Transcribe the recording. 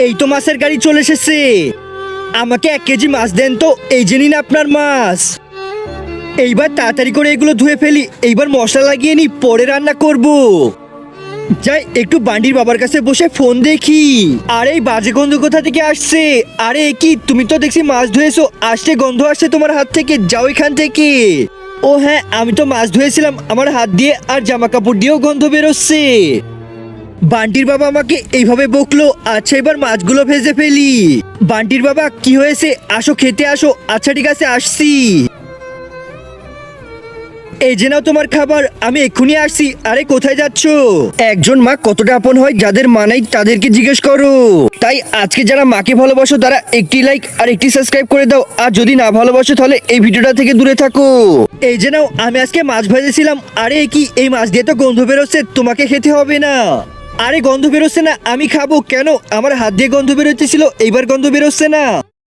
এই তো মাছের গাড়ি চলে এসেছে। আমাকে 1 কেজি মাছ দেন তো, এই যে নিন আপনার মাছ। এইবার তাড়াতাড়ি করে এগুলো ধুয়ে ফেলি, এইবার মশলা লাগিয়ে নি, পরে রান্না করব। যাই একটু বান্ডির বাবার কাছে বসে ফোন দেখি। আরে এই বাজে গন্ধ কোথা থেকে আসছে? আরে কি তুমি তো দেখছি মাছ ধুয়েছো, আসছে গন্ধ আসছে তোমার হাত থেকে, যাও এখান থেকে। ও হ্যাঁ, আমি তো মাছ ধুয়েছিলাম, আমার হাত দিয়ে আর জামা কাপড় দিয়েও গন্ধ বেরোচ্ছে। বান্টির বাবা আমাকে এইভাবে বকলো, আচ্ছা এবার মাছগুলো ভেজে ফেলি। বান্টির বাবা কি হয়েছে, আসো খেতে আসো। আচ্ছা ঠিক আছে আসছি। এই যে নাও তোমার খাবার, আমি এক্ষুনি আসছি। আরে কোথায় যাচ্ছো? একজন মা কতটা আপন হয়, যাদের মা নাই তাদেরকে জিজ্ঞেস করো। তাই আজকে যারা মাকে ভালোবাসো তারা একটি লাইক আর একটি সাবস্ক্রাইব করে দাও, আর যদি না ভালোবাসো তাহলে এই ভিডিওটা থেকে দূরে থাকো। এই যে নাও, আমি আজকে মাছ ভেজেছিলাম। আরে কি এই মাছ দিয়ে তো গন্ধ বেরোচ্ছে, তোমাকে খেতে হবে না। আরে গন্ধ বেরোচ্ছে না, আমি খাবো কেন? আমার হাত দিয়ে গন্ধ বেরোচ্ছিল, এইবার গন্ধ বেরোচ্ছে না।